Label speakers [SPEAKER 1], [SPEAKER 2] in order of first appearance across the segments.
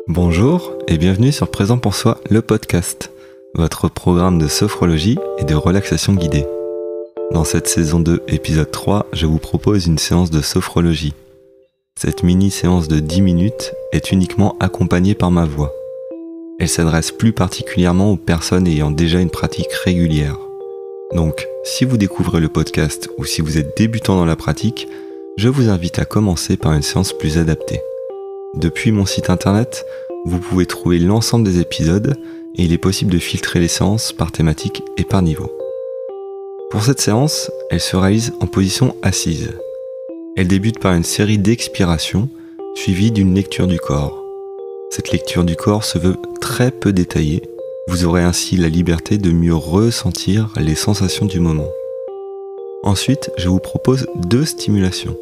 [SPEAKER 1] Bonjour et bienvenue sur Présent pour Soi, le podcast, votre programme de sophrologie et de relaxation guidée. Dans cette saison 2, épisode 3, je vous propose une séance de sophrologie. Cette mini-séance de 10 minutes est uniquement accompagnée par ma voix. Elle s'adresse plus particulièrement aux personnes ayant déjà une pratique régulière. Donc, si vous découvrez le podcast ou si vous êtes débutant dans la pratique, je vous invite à commencer par une séance plus adaptée. Depuis mon site internet, vous pouvez trouver l'ensemble des épisodes et il est possible de filtrer les séances par thématique et par niveau. Pour cette séance, elle se réalise en position assise. Elle débute par une série d'expirations suivie d'une lecture du corps. Cette lecture du corps se veut très peu détaillée. Vous aurez ainsi la liberté de mieux ressentir les sensations du moment. Ensuite, je vous propose 2 stimulations.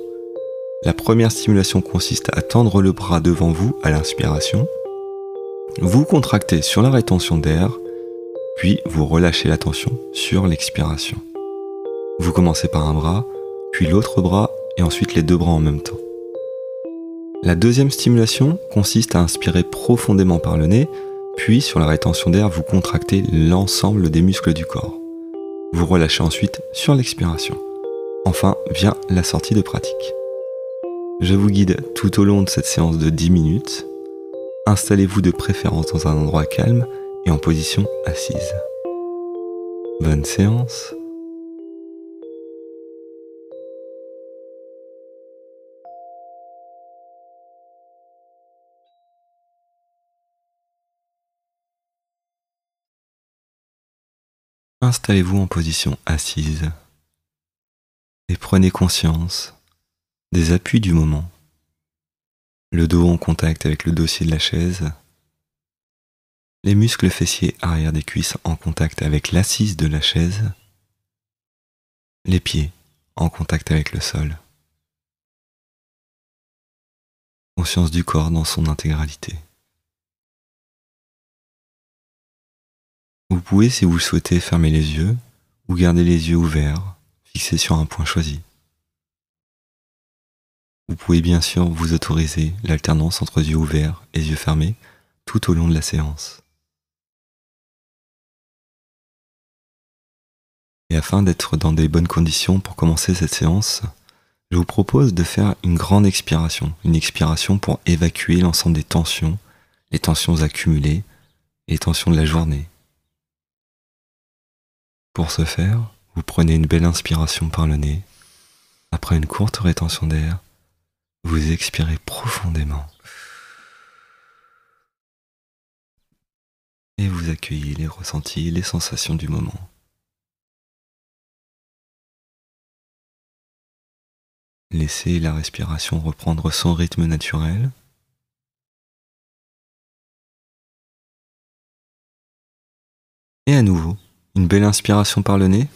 [SPEAKER 1] La première stimulation consiste à tendre le bras devant vous à l'inspiration. Vous contractez sur la rétention d'air, puis vous relâchez la tension sur l'expiration. Vous commencez par un bras, puis l'autre bras et ensuite les 2 bras en même temps. La deuxième stimulation consiste à inspirer profondément par le nez, puis sur la rétention d'air, vous contractez l'ensemble des muscles du corps. Vous relâchez ensuite sur l'expiration. Enfin vient la sortie de pratique. Je vous guide tout au long de cette séance de 10 minutes. Installez-vous de préférence dans un endroit calme et en position assise. Bonne séance. Installez-vous en position assise et prenez conscience des appuis du moment. Le dos en contact avec le dossier de la chaise, les muscles fessiers arrière des cuisses en contact avec l'assise de la chaise, les pieds en contact avec le sol. Conscience du corps dans son intégralité. Vous pouvez, si vous le souhaitez, fermer les yeux ou garder les yeux ouverts, fixés sur un point choisi. Vous pouvez bien sûr vous autoriser l'alternance entre yeux ouverts et yeux fermés tout au long de la séance. Et afin d'être dans des bonnes conditions pour commencer cette séance, je vous propose de faire une grande expiration. Une expiration pour évacuer l'ensemble des tensions, les tensions accumulées et les tensions de la journée. Pour ce faire, vous prenez une belle inspiration par le nez. Après une courte rétention d'air, vous expirez profondément. Et vous accueillez les ressentis, les sensations du moment. Laissez la respiration reprendre son rythme naturel. Et à nouveau, une belle inspiration par le nez,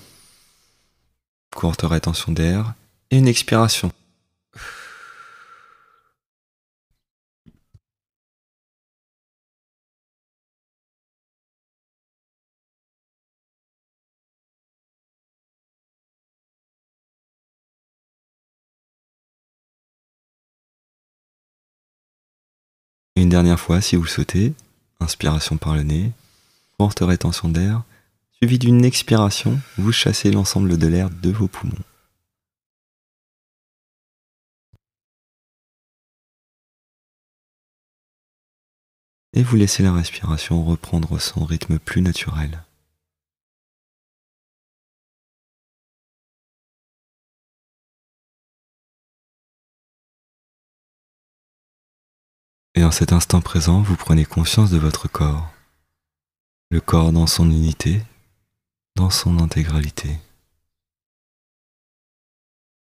[SPEAKER 1] courte rétention d'air, et une expiration. Une dernière fois, si vous le souhaitez, inspiration par le nez, courte rétention d'air, suivie d'une expiration, vous chassez l'ensemble de l'air de vos poumons. Et vous laissez la respiration reprendre son rythme plus naturel. Et dans cet instant présent, vous prenez conscience de votre corps. Le corps dans son unité, dans son intégralité.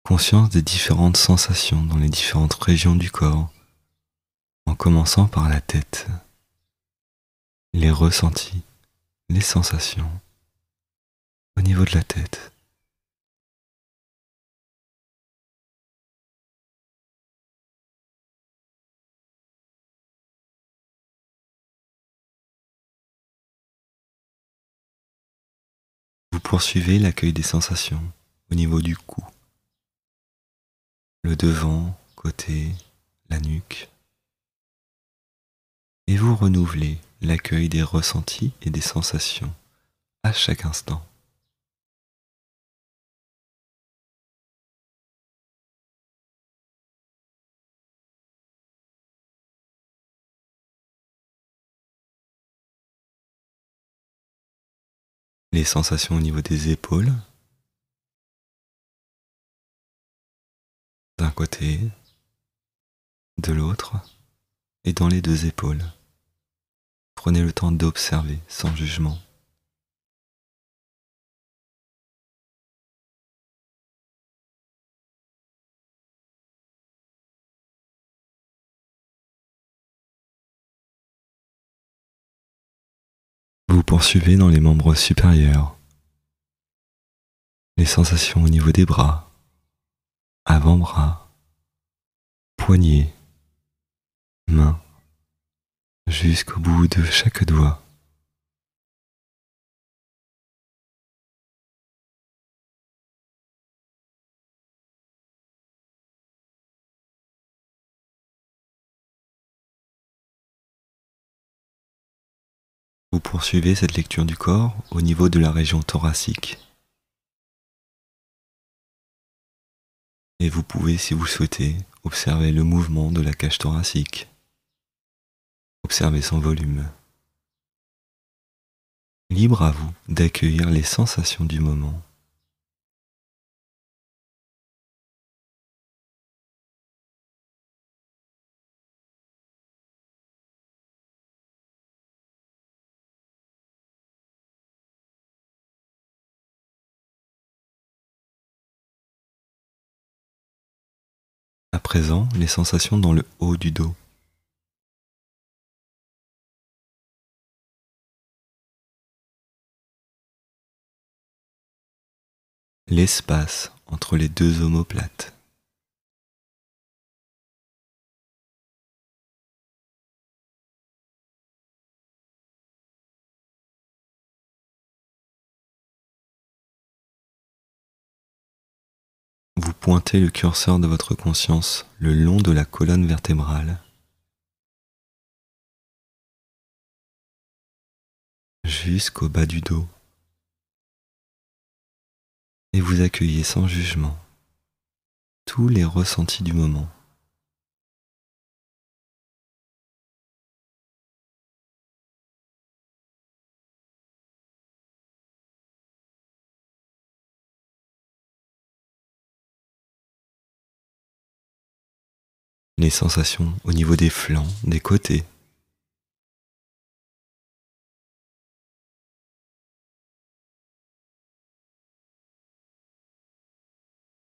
[SPEAKER 1] Conscience des différentes sensations dans les différentes régions du corps, en commençant par la tête, les ressentis, les sensations au niveau de la tête. Vous poursuivez l'accueil des sensations au niveau du cou, le devant, côté, la nuque, et vous renouvelez l'accueil des ressentis et des sensations à chaque instant. Les sensations au niveau des épaules, d'un côté, de l'autre, et dans les deux épaules. Prenez le temps d'observer sans jugement. Vous poursuivez dans les membres supérieurs. Les sensations au niveau des bras, avant-bras, poignets, mains, jusqu'au bout de chaque doigt. Vous poursuivez cette lecture du corps au niveau de la région thoracique. Et vous pouvez, si vous le souhaitez, observer le mouvement de la cage thoracique. Observez son volume. Libre à vous d'accueillir les sensations du moment. À présent, les sensations dans le haut du dos. L'espace entre les deux omoplates. Vous pointez le curseur de votre conscience le long de la colonne vertébrale, jusqu'au bas du dos, et vous accueillez sans jugement tous les ressentis du moment. Les sensations au niveau des flancs, des côtés.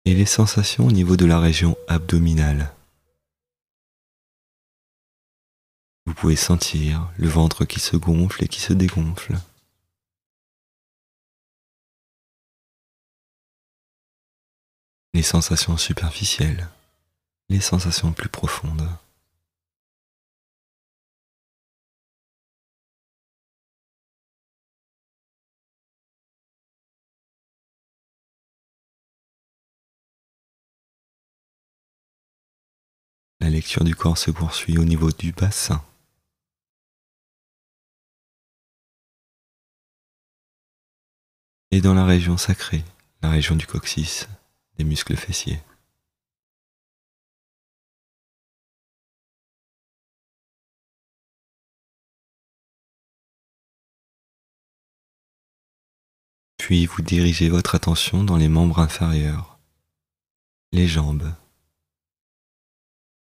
[SPEAKER 1] Et les sensations au niveau de la région abdominale. Vous pouvez sentir le ventre qui se gonfle et qui se dégonfle. Les sensations superficielles, les sensations plus profondes. La lecture du corps se poursuit au niveau du bassin. Et dans la région sacrée, la région du coccyx, des muscles fessiers. Puis vous dirigez votre attention dans les membres inférieurs, les jambes,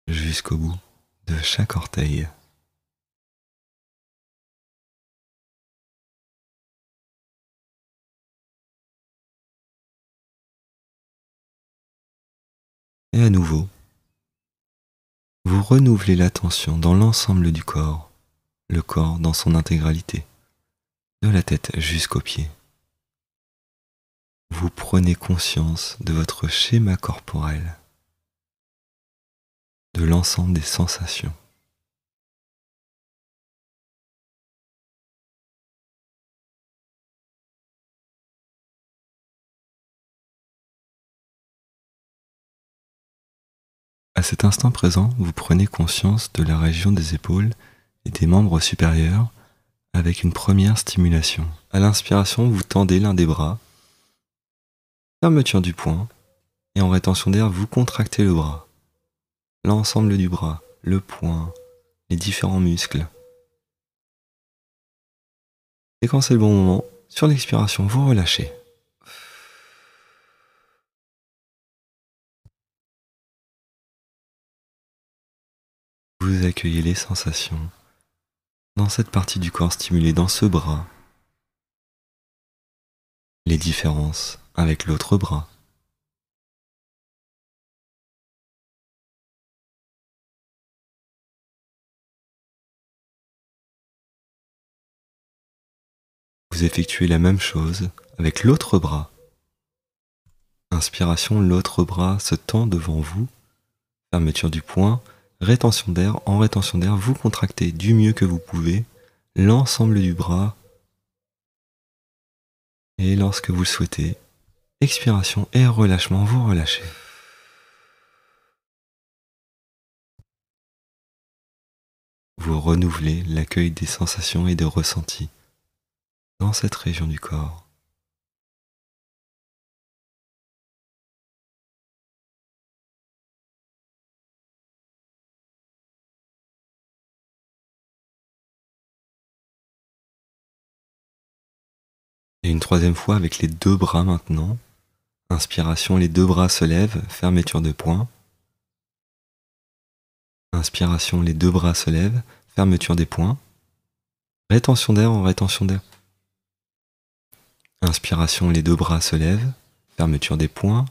[SPEAKER 1] jusqu'au bout de chaque orteil. Et à nouveau, vous renouvelez l'attention dans l'ensemble du corps, le corps dans son intégralité, de la tête jusqu'aux pieds. Vous prenez conscience de votre schéma corporel, de l'ensemble des sensations. À cet instant présent, vous prenez conscience de la région des épaules et des membres supérieurs avec une première stimulation. À l'inspiration, vous tendez l'un des bras, fermeture du poing, et en rétention d'air, vous contractez le bras, l'ensemble du bras, le poing, les différents muscles. Et quand c'est le bon moment, sur l'expiration, vous relâchez. Vous accueillez les sensations dans cette partie du corps stimulée, dans ce bras, les différences avec l'autre bras. Vous effectuez la même chose avec l'autre bras. Inspiration, l'autre bras se tend devant vous, fermeture du poing, rétention d'air. En rétention d'air, vous contractez du mieux que vous pouvez l'ensemble du bras. Et lorsque vous le souhaitez, expiration et relâchement, vous relâchez. Vous renouvelez l'accueil des sensations et des ressentis dans cette région du corps. Et une troisième fois avec les deux bras maintenant. Inspiration, les deux bras se lèvent, fermeture de poing. Inspiration, les deux bras se lèvent, fermeture des poings. Rétention d'air en rétention d'air. Inspiration, les deux bras se lèvent, fermeture des poings.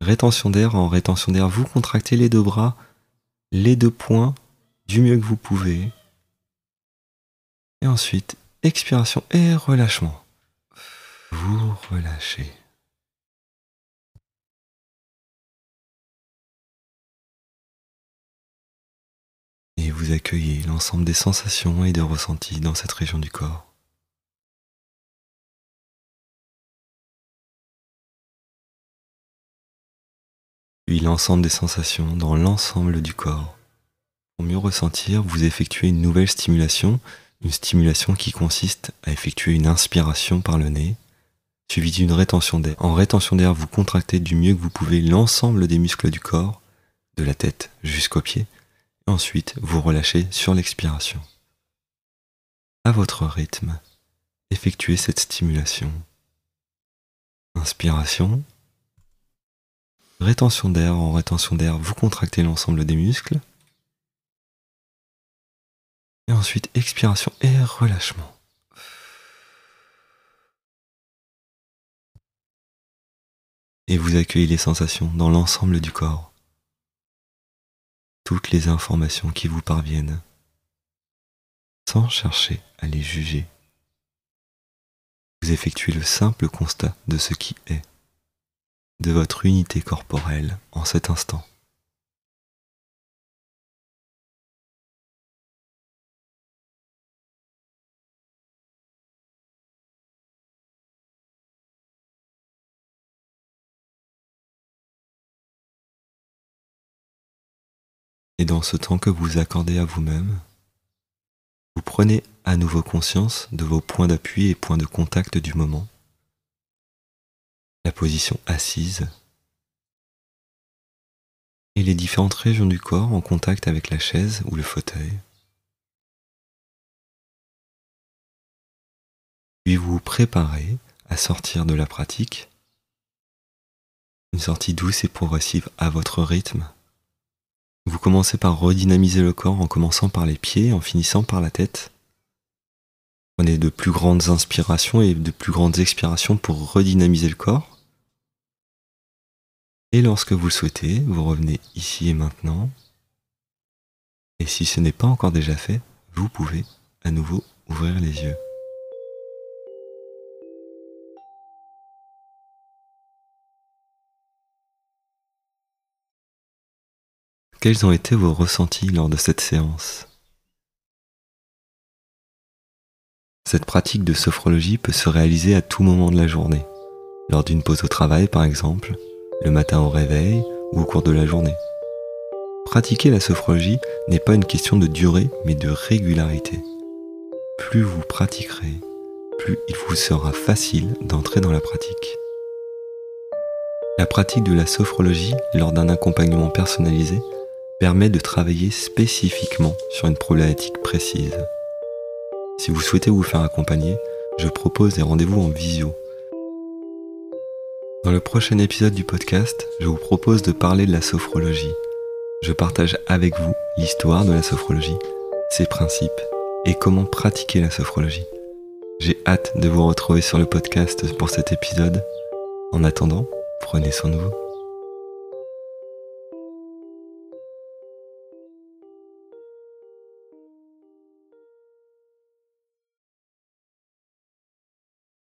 [SPEAKER 1] Rétention d'air en rétention d'air, vous contractez les deux bras, les deux poings du mieux que vous pouvez. Et ensuite, expiration et relâchement. Vous relâchez. Et vous accueillez l'ensemble des sensations et des ressentis dans cette région du corps. Puis l'ensemble des sensations dans l'ensemble du corps. Pour mieux ressentir, vous effectuez une nouvelle stimulation, une stimulation qui consiste à effectuer une inspiration par le nez, suivie d'une rétention d'air. En rétention d'air, vous contractez du mieux que vous pouvez l'ensemble des muscles du corps, de la tête jusqu'aux pieds, et ensuite vous relâchez sur l'expiration. À votre rythme, effectuez cette stimulation. Inspiration. Rétention d'air, en rétention d'air, vous contractez l'ensemble des muscles. Et ensuite, expiration et relâchement. Et vous accueillez les sensations dans l'ensemble du corps. Toutes les informations qui vous parviennent, sans chercher à les juger. Vous effectuez le simple constat de ce qui est, de votre unité corporelle en cet instant. Et dans ce temps que vous accordez à vous-même, vous prenez à nouveau conscience de vos points d'appui et points de contact du moment. La position assise et les différentes régions du corps en contact avec la chaise ou le fauteuil. Puis vous vous préparez à sortir de la pratique, une sortie douce et progressive à votre rythme. Vous commencez par redynamiser le corps en commençant par les pieds, en finissant par la tête. Prenez de plus grandes inspirations et de plus grandes expirations pour redynamiser le corps. Et lorsque vous le souhaitez, vous revenez ici et maintenant. Et si ce n'est pas encore déjà fait, vous pouvez à nouveau ouvrir les yeux. Quels ont été vos ressentis lors de cette séance ? Cette pratique de sophrologie peut se réaliser à tout moment de la journée, lors d'une pause au travail par exemple, le matin au réveil ou au cours de la journée. Pratiquer la sophrologie n'est pas une question de durée, mais de régularité. Plus vous pratiquerez, plus il vous sera facile d'entrer dans la pratique. La pratique de la sophrologie lors d'un accompagnement personnalisé permet de travailler spécifiquement sur une problématique précise. Si vous souhaitez vous faire accompagner, je propose des rendez-vous en visio. Dans le prochain épisode du podcast, je vous propose de parler de la sophrologie. Je partage avec vous l'histoire de la sophrologie, ses principes et comment pratiquer la sophrologie. J'ai hâte de vous retrouver sur le podcast pour cet épisode. En attendant, prenez soin de vous.